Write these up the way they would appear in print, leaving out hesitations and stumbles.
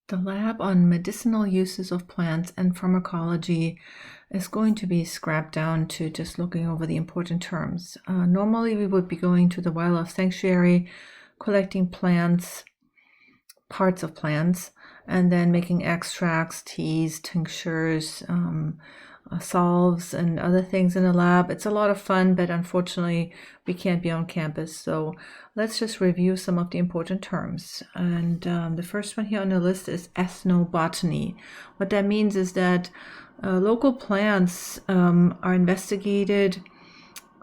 The lab on medicinal uses of plants and pharmacology is going to be scrapped down to just looking over the important terms. Normally, we would be going to the wildlife sanctuary, collecting plants, parts of plants, and then making extracts, teas, tinctures, solves, and other things in the lab. It's a lot of fun, but unfortunately, we can't be on campus. So let's just review some of the important terms. And the first one here on the list is ethnobotany. What that means is that local plants are investigated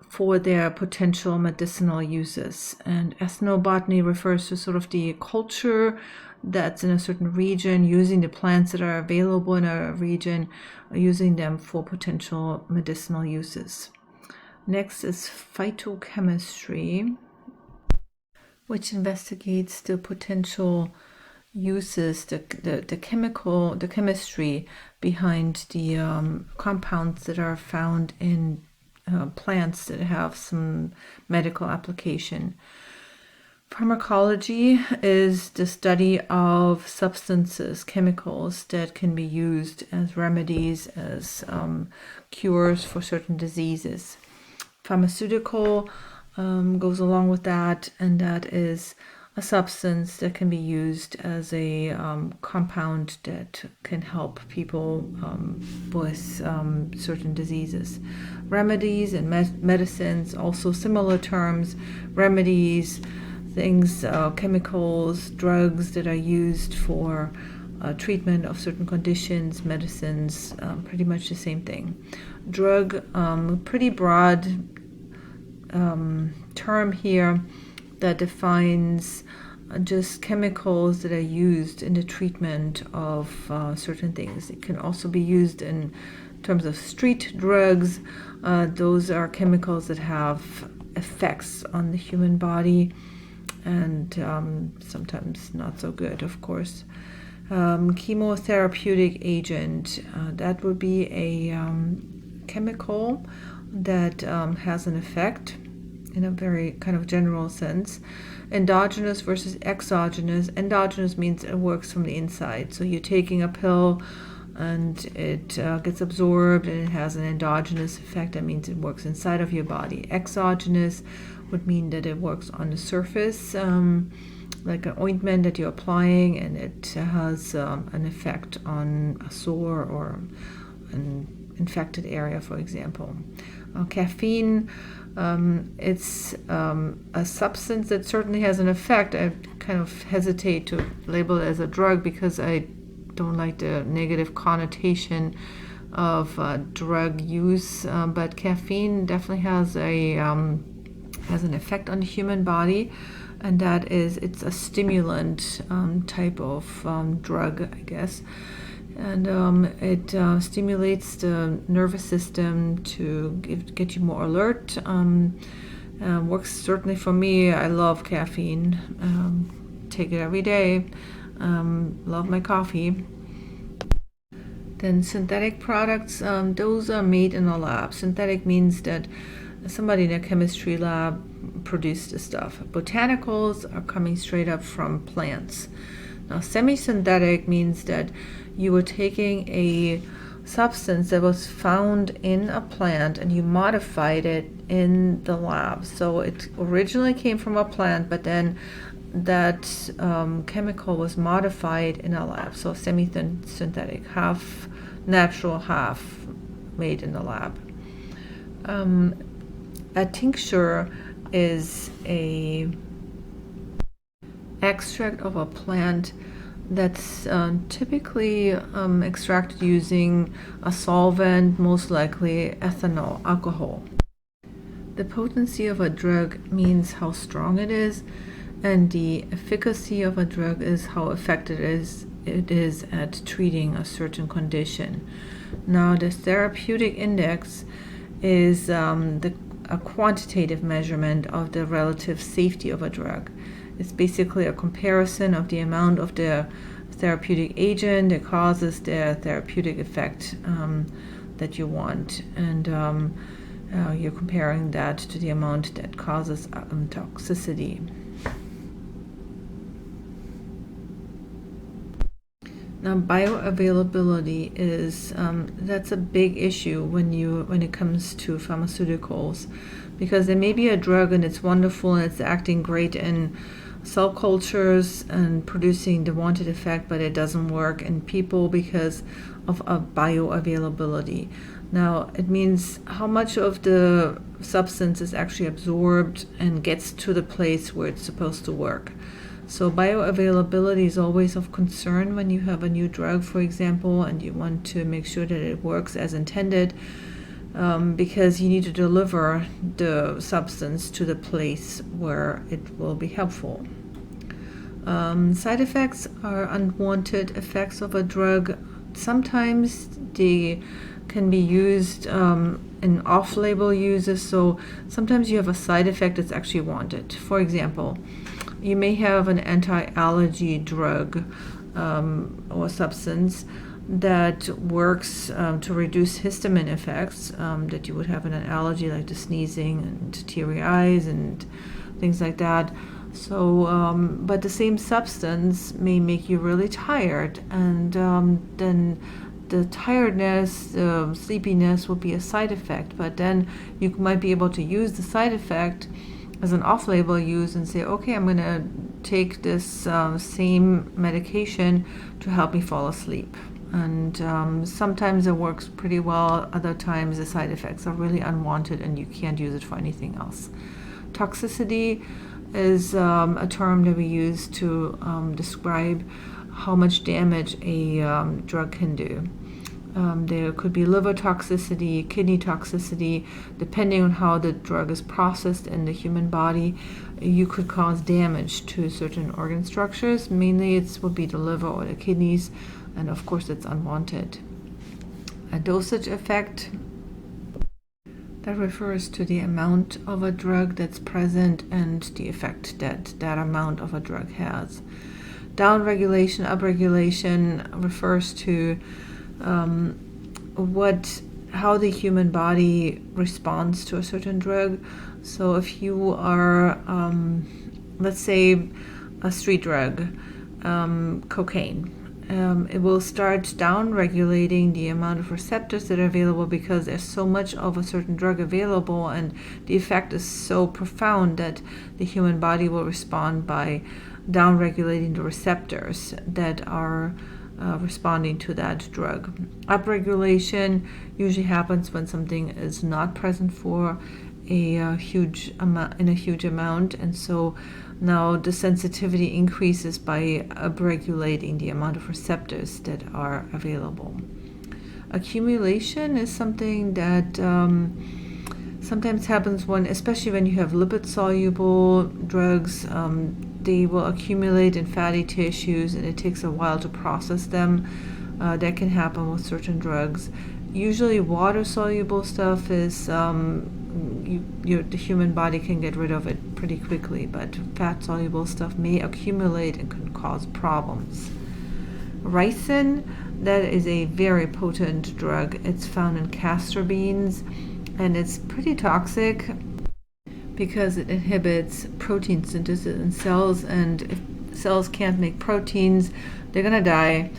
for their potential medicinal uses. And ethnobotany refers to sort of the culture that's in a certain region, using the plants that are available in a region, using them for potential medicinal uses. Next is phytochemistry, which investigates the potential uses, the chemistry behind the compounds that are found in plants that have some medical application. Pharmacology is the study of substances, chemicals that can be used as remedies, as cures for certain diseases. Pharmaceutical goes along with that, and that is a substance that can be used as a compound that can help people with certain diseases. Remedies and medicines, also similar terms. Remedies, things, chemicals, drugs that are used for treatment of certain conditions. Medicines, pretty much the same thing. Drug, pretty broad term here that defines just chemicals that are used in the treatment of certain things. It can also be used in terms of street drugs. Those are chemicals that have effects on the human body, and sometimes not so good, of course. Chemotherapeutic agent, that would be a chemical that has an effect in a very kind of general sense. Endogenous versus exogenous. Endogenous means it works from the inside. So you're taking a pill and it gets absorbed and it has an endogenous effect. That means it works inside of your body. Exogenous would mean that it works on the surface, like an ointment that you're applying, and it has an effect on a sore or an infected area, for example. Caffeine, it's a substance that certainly has an effect. I kind of hesitate to label it as a drug because I don't like the negative connotation of drug use, but caffeine definitely has an effect on the human body, and that is, it's a stimulant type of drug, I guess. And it stimulates the nervous system to get you more alert. Works certainly for me. I love caffeine. Take it every day. Love my coffee. Then synthetic products, those are made in a lab. Synthetic means that somebody in a chemistry lab produced the stuff. Botanicals are coming straight up from plants. Now, semi-synthetic means that you were taking a substance that was found in a plant and you modified it in the lab. So it originally came from a plant, but then that chemical was modified in a lab. So semi-synthetic, half natural, half made in the lab. A tincture is a extract of a plant that's typically extracted using a solvent, most likely ethanol, alcohol. The potency of a drug means how strong it is, and the efficacy of a drug is how effective it is at treating a certain condition. Now, the therapeutic index is a quantitative measurement of the relative safety of a drug. It's basically a comparison of the amount of the therapeutic agent that causes the therapeutic effect that you want, and you're comparing that to the amount that causes toxicity. Now, bioavailability is that's a big issue when it comes to pharmaceuticals, because there may be a drug and it's wonderful and it's acting great in cell cultures and producing the wanted effect, but it doesn't work in people because of bioavailability. Now, it means how much of the substance is actually absorbed and gets to the place where it's supposed to work. So bioavailability is always of concern when you have a new drug, for example, and you want to make sure that it works as intended, because you need to deliver the substance to the place where it will be helpful. Side effects are unwanted effects of a drug. Sometimes they can be used in off-label uses, so sometimes you have a side effect that's actually wanted. For example, you may have an anti-allergy drug or substance that works to reduce histamine effects that you would have in an allergy, like the sneezing and teary eyes and things like that. So, but the same substance may make you really tired, and then the tiredness, sleepiness will be a side effect, but then you might be able to use the side effect as an off-label use and say, okay, I'm going to take this same medication to help me fall asleep. And sometimes it works pretty well, other times the side effects are really unwanted and you can't use it for anything else. Toxicity is a term that we use to describe how much damage a drug can do. There could be liver toxicity, kidney toxicity. Depending on how the drug is processed in the human body, you could cause damage to certain organ structures. Mainly it would be the liver or the kidneys, and of course it's unwanted. A dosage effect, that refers to the amount of a drug that's present and the effect that that amount of a drug has. Downregulation, upregulation refers to how the human body responds to a certain drug. So if you are, let's say, a street drug, cocaine, it will start down-regulating the amount of receptors that are available because there's so much of a certain drug available, and the effect is so profound that the human body will respond by down-regulating the receptors that are responding to that drug. Upregulation usually happens when something is not present for a huge amount, and so now the sensitivity increases by upregulating the amount of receptors that are available. Accumulation is something that sometimes happens especially when you have lipid-soluble drugs. They will accumulate in fatty tissues, and it takes a while to process them. That can happen with certain drugs. Usually water-soluble stuff is, the human body can get rid of it pretty quickly, but fat-soluble stuff may accumulate and can cause problems. Ricin, that is a very potent drug. It's found in castor beans, and it's pretty toxic because it inhibits protein synthesis in cells, and if cells can't make proteins, they're gonna die.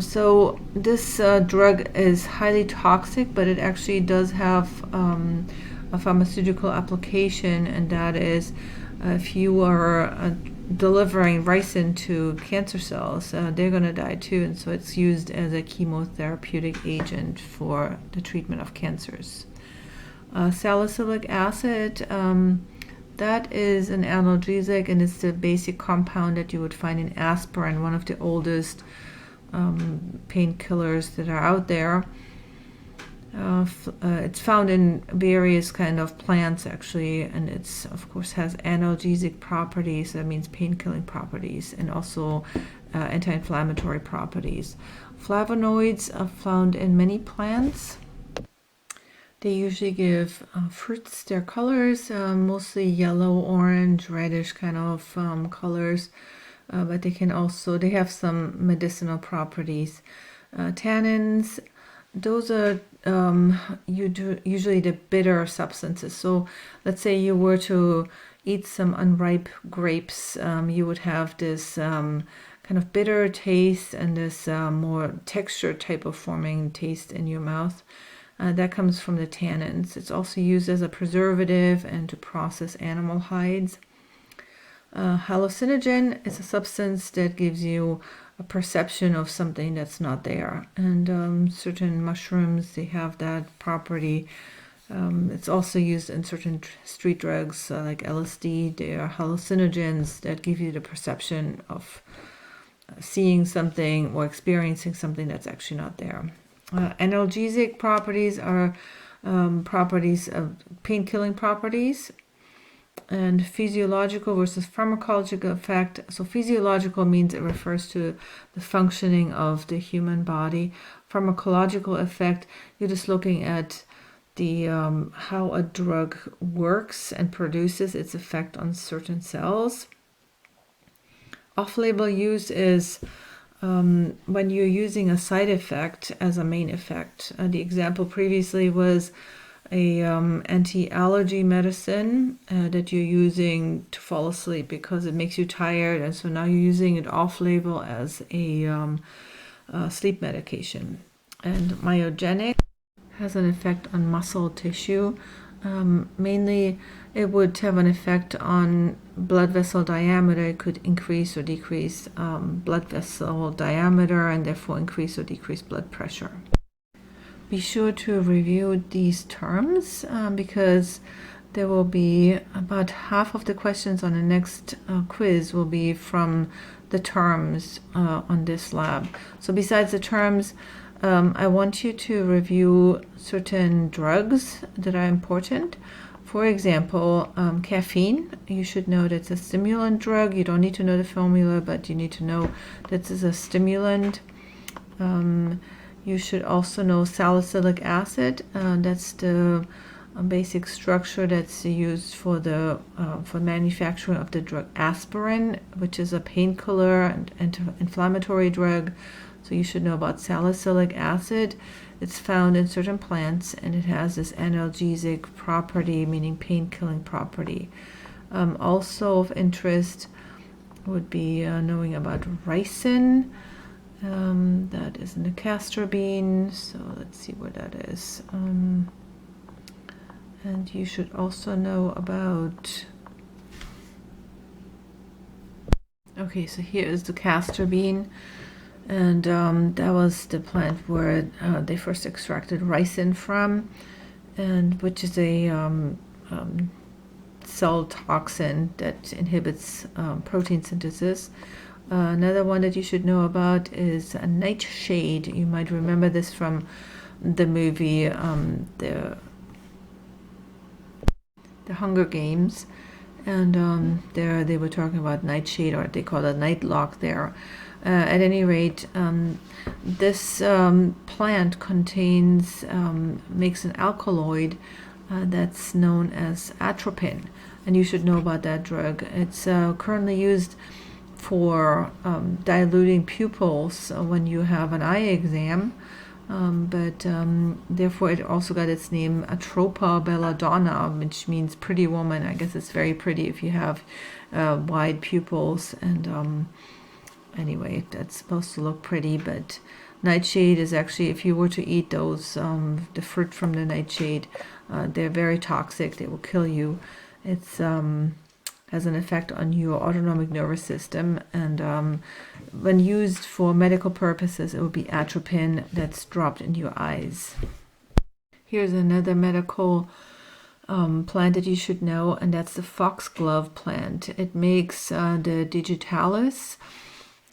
So this drug is highly toxic, but it actually does have a pharmaceutical application, and that is if you are delivering ricin to cancer cells, they're going to die too, and so it's used as a chemotherapeutic agent for the treatment of cancers. Salicylic acid, that is an analgesic, and it's the basic compound that you would find in aspirin, one of the oldest painkillers that are out there. It's found in various kind of plants actually, and it's of course has analgesic properties, that means pain-killing properties, and also anti-inflammatory properties. Flavonoids are found in many plants. They usually give fruits their colors, mostly yellow, orange, reddish kind of colors, but they have some medicinal properties. Tannins, those are usually the bitter substances. So let's say you were to eat some unripe grapes, you would have this kind of bitter taste and this more texture type of forming taste in your mouth. That comes from the tannins. It's also used as a preservative and to process animal hides. Hallucinogen is a substance that gives you a perception of something that's not there. And certain mushrooms, they have that property. It's also used in certain street drugs like LSD. They are hallucinogens that give you the perception of seeing something or experiencing something that's actually not there. Analgesic properties are properties of pain-killing properties. And physiological versus pharmacological effect. So physiological means it refers to the functioning of the human body. Pharmacological effect, you're just looking at the how a drug works and produces its effect on certain cells. Off-label use is when you're using a side effect as a main effect. The example previously was a anti-allergy medicine that you're using to fall asleep because it makes you tired, and so now you're using it off-label as a sleep medication. And myogenic has an effect on muscle tissue. Mainly it would have an effect on blood vessel diameter. It could increase or decrease blood vessel diameter and therefore increase or decrease blood pressure. Be sure to review these terms because there will be about half of the questions on the next quiz will be from the terms on this lab. So besides the terms, I want you to review certain drugs that are important. For example, caffeine. You should know that it's a stimulant drug. You don't need to know the formula, but you need to know that it's a stimulant. You should also know salicylic acid. That's the basic structure that's used for the for manufacturing of the drug aspirin, which is a painkiller and anti-inflammatory drug. So you should know about salicylic acid. It's found in certain plants, and it has this analgesic property, meaning pain-killing property. Also of interest would be knowing about ricin. That is in the castor bean, so let's see where that is. And you should also know about, okay, so here is the castor bean, and that was the plant where they first extracted ricin from, and which is a cell toxin that inhibits protein synthesis. Another one that you should know about is a nightshade. You might remember this from the movie the Hunger Games, and there they were talking about nightshade, or they call it nightlock there. At any rate, this plant contains makes an alkaloid that's known as atropine, and you should know about that drug. It's currently used for diluting pupils when you have an eye exam, but therefore it also got its name Atropa belladonna, which means pretty woman. I guess it's very pretty if you have wide pupils, and anyway, that's supposed to look pretty, but nightshade is actually, if you were to eat those, the fruit from the nightshade, they're very toxic. They will kill you. It's has an effect on your autonomic nervous system, and when used for medical purposes, it would be atropine that's dropped in your eyes. Here's another medical plant that you should know, and that's the foxglove plant. It makes the digitalis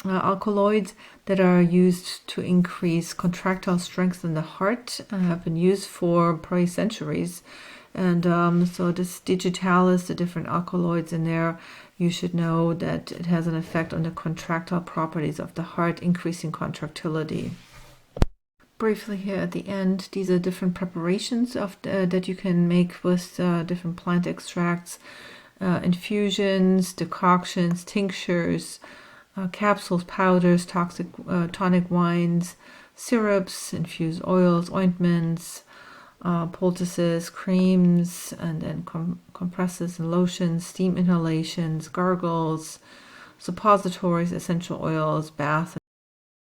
alkaloids that are used to increase contractile strength in the heart, have been used for probably centuries. And so this digitalis, the different alkaloids in there, you should know that it has an effect on the contractile properties of the heart, increasing contractility. Briefly here at the end, these are different preparations of that you can make with different plant extracts, infusions, decoctions, tinctures, capsules, powders, tonic wines, syrups, infused oils, ointments, poultices, creams, and then compresses and lotions, steam inhalations, gargles, suppositories, essential oils, bath